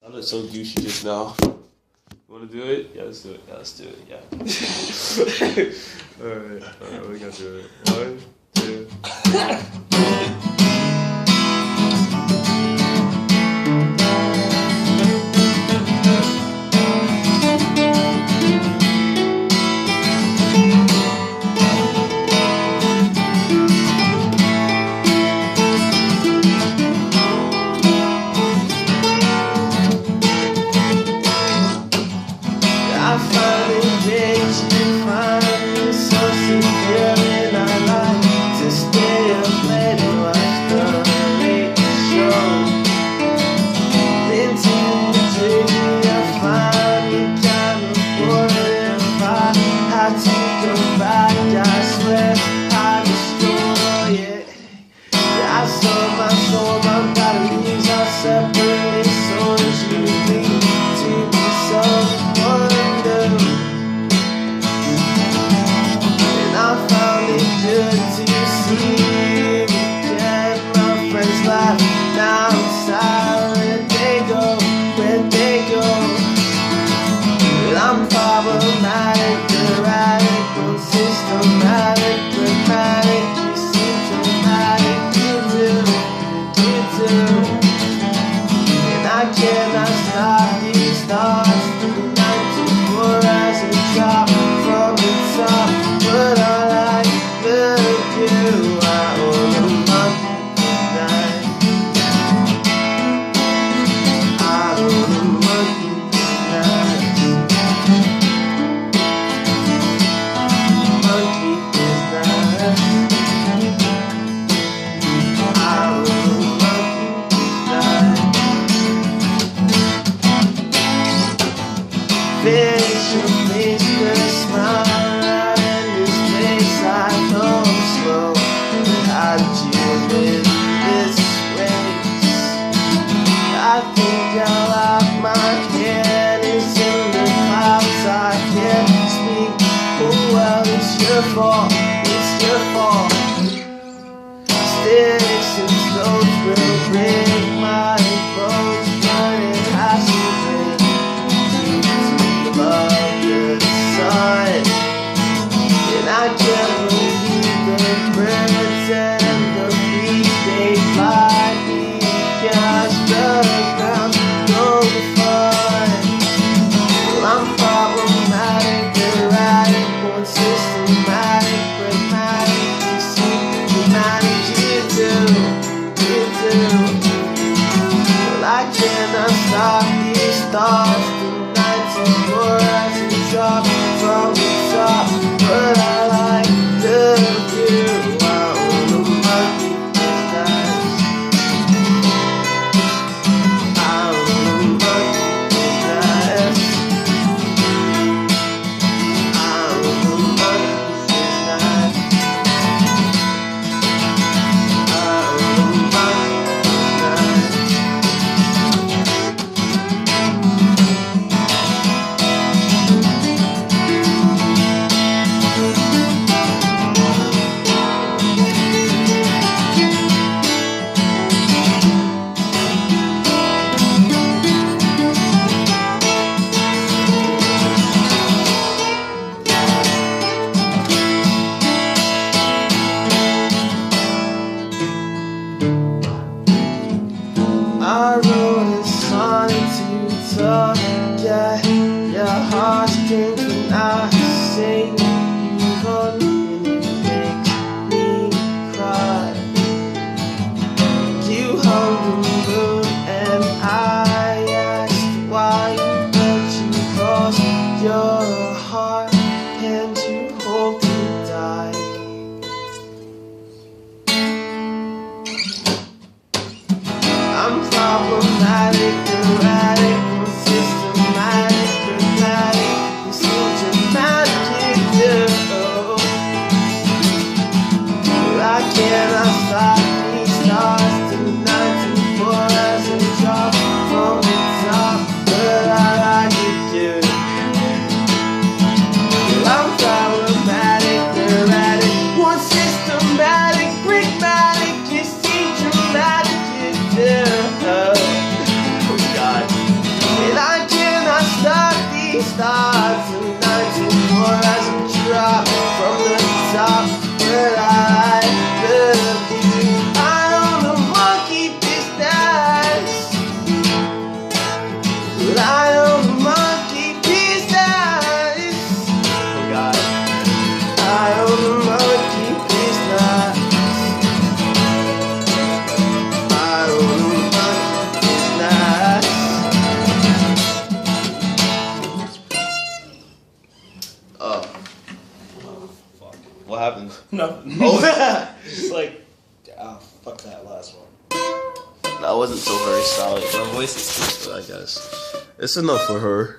I looked so douchey just now. You wanna do it? Yeah, let's do it. Yeah, let's do it. Yeah. Alright, we gotta do it. 1, 2, 3. I finally reached you, finally so secure, and I like to stay up late and watch the late show. Into the dream, I finally kind of bored. If I had to go back, I swear I'd destroy it. Yeah, I sold my soul, my body leaves are separately sold. You need to be so wonderful. And I found it good to see you again. My friends laugh, now I'm silent. They go where they go. But I'm problematic, erratic, unsystematic, dramatic. You seem dramatic, you do. And I cannot stop these thoughts. The 94 as a drop from the top. But I like the view. I own a monkey tonight. I own a monkey tonight. Monkey tonight. I own a monkey tonight. Facial face, the smile out in this place. I know I'm slow, but how did you live this race? I think I lost my head, it's in the clouds. I can't speak. Oh well, it's your fault, it's your fault. Sticks and stones will break my bones, but it has to break you to love the sun. And I can't believe the birds and the bees, they fly because the ground's no fun. Well, I'm problematic, erratic, unsystematic, pragmatic. You seem dramatic, you do. Well, I cannot stop these thoughts. The nights and more as a drop from the top. But I like the view. I own a monkey tonight. I own a monkey tonight. I own a monkey tonight. I own a monkey tonight. I wrote a song to talk at your heartstrings when I sing. You run and you make me cry. You hung the moon and I asked why. But you crossed your heart and you hope to die. I'm problematic, erratic, unsystematic, dramatic. You seem start tonight before as we drop from the top where I could be. I own the monkey business, but I own the monkey business. Oh God, I own the monkey business. I own the monkey business. Oh. Fuck. What happened? No. Oh. It's like, fuck that last one. That wasn't so very solid. My voice is too, I guess. It's enough for her.